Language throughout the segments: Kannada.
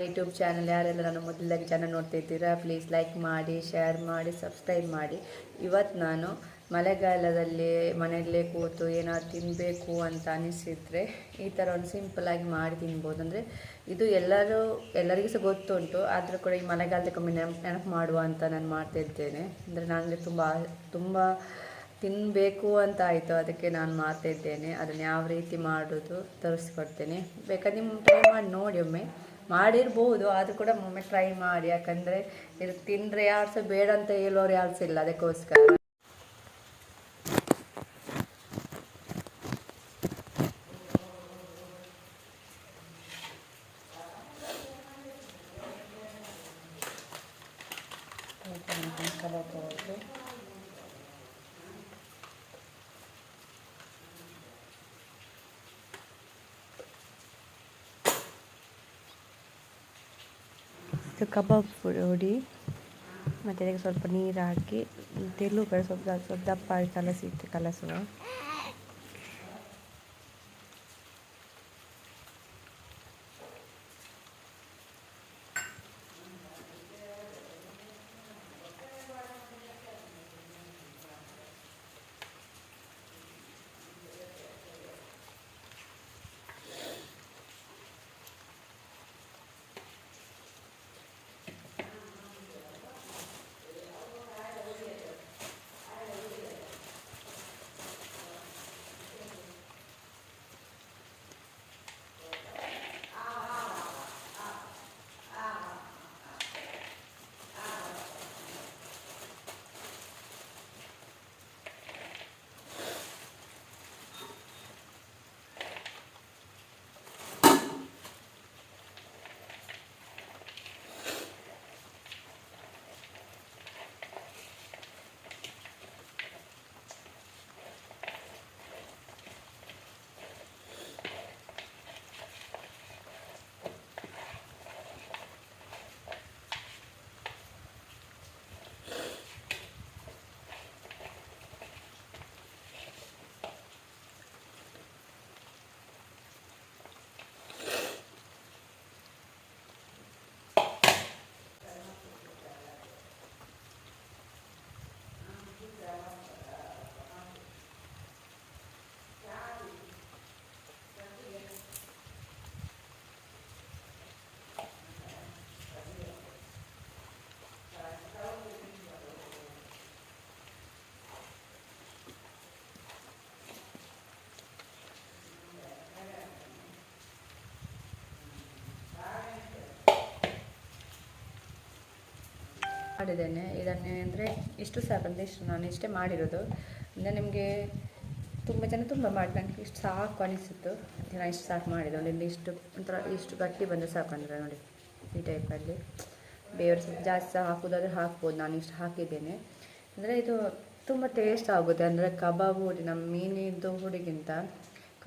ಯೂಟ್ಯೂಬ್ ಚಾನಲ್ ಯಾರೆಲ್ಲ ನಾನು ಮೊದಲಾಗಿ ಚಾನಲ್ ನೋಡ್ತಾ ಇದ್ದೀರಾ, ಪ್ಲೀಸ್ ಲೈಕ್ ಮಾಡಿ, ಶೇರ್ ಮಾಡಿ, ಸಬ್ಸ್ಕ್ರೈಬ್ ಮಾಡಿ. ಇವತ್ತು ನಾನು ಮಳೆಗಾಲದಲ್ಲಿ ಮನೆಯಲ್ಲೇ ಕೂತು ಏನಾದ್ರು ತಿನ್ನಬೇಕು ಅಂತ ಅನಿಸಿದರೆ ಈ ಥರ ಒಂದು ಸಿಂಪಲ್ಲಾಗಿ ಮಾಡಿ ತಿನ್ಬೋದು. ಅಂದರೆ ಇದು ಎಲ್ಲರಿಗೂ ಸಹ ಗೊತ್ತುಂಟು, ಆದರೂ ಕೂಡ ಈ ಮಳೆಗಾಲದಕ್ಕೊಮ್ಮೆ ನೆನಪು ಮಾಡುವ ಅಂತ ನಾನು ಮಾಡ್ತಾಯಿದ್ದೇನೆ. ಅಂದರೆ ನನಗೆ ತುಂಬ ತಿನ್ನಬೇಕು ಅಂತ ಆಯಿತು, ಅದಕ್ಕೆ ನಾನು ಮಾಡ್ತಾಯಿದ್ದೇನೆ. ಅದನ್ನು ಯಾವ ರೀತಿ ಮಾಡೋದು ತೋರಿಸ್ಕೊಡ್ತೇನೆ. ಬೇಕಾದ್ರೆ ನಿಮ್ಮ ಟ್ರೈ ಮಾಡಿ ನೋಡಿ, ಒಮ್ಮೆ ಮಾಡಿರ್ಬೋದು, ಆದರೂ ಕೂಡ ಒಮ್ಮೆ ಟ್ರೈ ಮಾಡಿ. ಯಾಕಂದರೆ ಇದು ತಿಂದರೆ ಯಾರು ಸಹ ಬೇಡ ಅಂತ ಹೇಳೋರು ಯಾರು ಸಹ ಇಲ್ಲ, ಅದಕ್ಕೋಸ್ಕರ. ಇದು ಕಬಾಬ್ ಪುಡಿ ಮತ್ತು ಅದಕ್ಕೆ ಸ್ವಲ್ಪ ನೀರು ಹಾಕಿ ತೆಲುಗು ಸ್ವಲ್ಪ ದಪ್ಪ ಕಲಸುವ. ಮಾಡಿದ್ದೇನೆ ಇದನ್ನೇ. ಅಂದರೆ ಇಷ್ಟು ಸಾಕಂದರೆ ಇಷ್ಟು ನಾನು ಇಷ್ಟೇ ಮಾಡಿರೋದು. ಅಂದರೆ ನಿಮಗೆ ತುಂಬ ಜನ ತುಂಬ ಮಾಡಿ ನನಗೆ ಇಷ್ಟು ಸಾಕು ಅನಿಸಿತ್ತು, ನಾನು ಇಷ್ಟು ಸಾಕು ಮಾಡಿದ್ದು. ಇಲ್ಲಿ ಇಷ್ಟು ಒಂಥರ ಇಷ್ಟು ಗಟ್ಟಿ ಬಂದರೆ ಸಾಕು. ಅಂದರೆ ನೋಡಿ ಈ ಟೈಪಲ್ಲಿ. ಬೇರೆ ಸ್ವಲ್ಪ ಜಾಸ್ತಿ ಸಹ ಹಾಕೋದಾದರೆ ಹಾಕ್ಬೋದು, ನಾನು ಇಷ್ಟು ಹಾಕಿದ್ದೇನೆ. ಅಂದರೆ ಇದು ತುಂಬ ಟೇಸ್ಟ್ ಆಗುತ್ತೆ. ಅಂದರೆ ಕಬಾಬ್ ಹುಡಿ, ನಮ್ಮ ಮೀನಿದ್ದು ಹುಡಿಗಿಂತ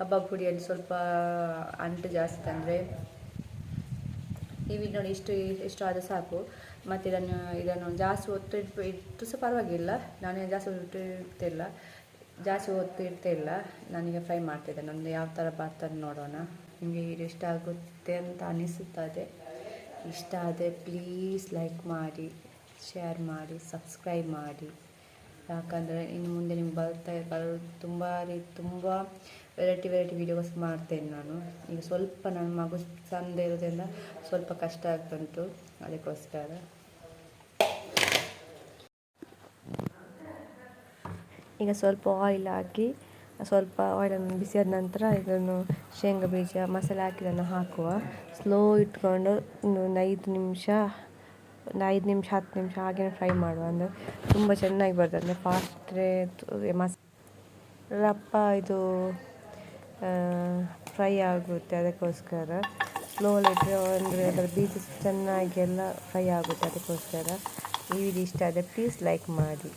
ಕಬಾಬ್ ಹುಡಿಯಲ್ಲಿ ಸ್ವಲ್ಪ ಅಂಟು ಜಾಸ್ತಿ. ಅಂದರೆ ನೀವು ನೋಡಿ ಇಷ್ಟು ಆದರೂ ಸಾಕು. ಮತ್ತು ಇದನ್ನು ಜಾಸ್ತಿ ಹೊತ್ತು ಇಟ್ಟು ಸಹ ಪರವಾಗಿಲ್ಲ. ನಾನು ಜಾಸ್ತಿ ಹೊತ್ತು ಇಡ್ತಿಲ್ಲ. ನಾನೀಗ ಫ್ರೈ ಮಾಡ್ತಿದ್ದೆ. ನಮ್ಮದು ಯಾವ ಥರ ಬರ್ತದೆ ನೋಡೋಣ. ನಿಮಗೆ ಇದು ಇಷ್ಟ ಆಗುತ್ತೆ ಅಂತ ಅನಿಸುತ್ತದೆ. ಇಷ್ಟ ಆದರೆ ಪ್ಲೀಸ್ ಲೈಕ್ ಮಾಡಿ, ಶೇರ್ ಮಾಡಿ, ಸಬ್ಸ್ಕ್ರೈಬ್ ಮಾಡಿ. ಯಾಕಂದರೆ ಇನ್ನು ಮುಂದೆ ನಿಮ್ಗೆ ತುಂಬ ವೆರೈಟಿ ವೀಡಿಯೋಸ್ ಮಾಡ್ತೇನೆ ನಾನು. ಈಗ ಸ್ವಲ್ಪ ನನ್ನ ಮಗು ಸಣ್ಣ ಇರೋದ್ರಿಂದ ಸ್ವಲ್ಪ ಕಷ್ಟ ಆಗ್ತುಂಟು, ಅದಕ್ಕೋಸ್ಕರ. ಈಗ ಸ್ವಲ್ಪ ಆಯಿಲ್ ಹಾಕಿ, ಸ್ವಲ್ಪ ಆಯಿಲನ್ನು ಬಿಸಿಯಾದ ನಂತರ ಇದನ್ನು ಶೇಂಗಾ ಬೀಜ ಮಸಾಲೆ ಹಾಕಿ ಇದನ್ನು ಹಾಕುವ. ಸ್ಲೋ ಇಟ್ಕೊಂಡು ಒಂದು 5 ನಿಮಿಷ 10 ನಿಮಿಷ ಹಾಗೆ ಫ್ರೈ ಮಾಡುವ. ಅಂದರೆ ತುಂಬ ಚೆನ್ನಾಗಿ ಬರ್ತದೆ. ಅಂದರೆ ಫಾಸ್ಟ್ರೆ ರಪ್ಪ ಇದು ಫ್ರೈ ಆಗುತ್ತೆ, ಅದಕ್ಕೋಸ್ಕರ ಸ್ಲೋಲಿ ಇಟ್ಟರೆ ಅಂದರೆ ಅದರ ಬೀಜ ಚೆನ್ನಾಗಿ ಎಲ್ಲ ಫ್ರೈ ಆಗುತ್ತೆ. ಅದಕ್ಕೋಸ್ಕರ ಈ ವಿಡಿಯೋ ಇಷ್ಟ ಆದರೆ ಪ್ಲೀಸ್ ಲೈಕ್ ಮಾಡಿ.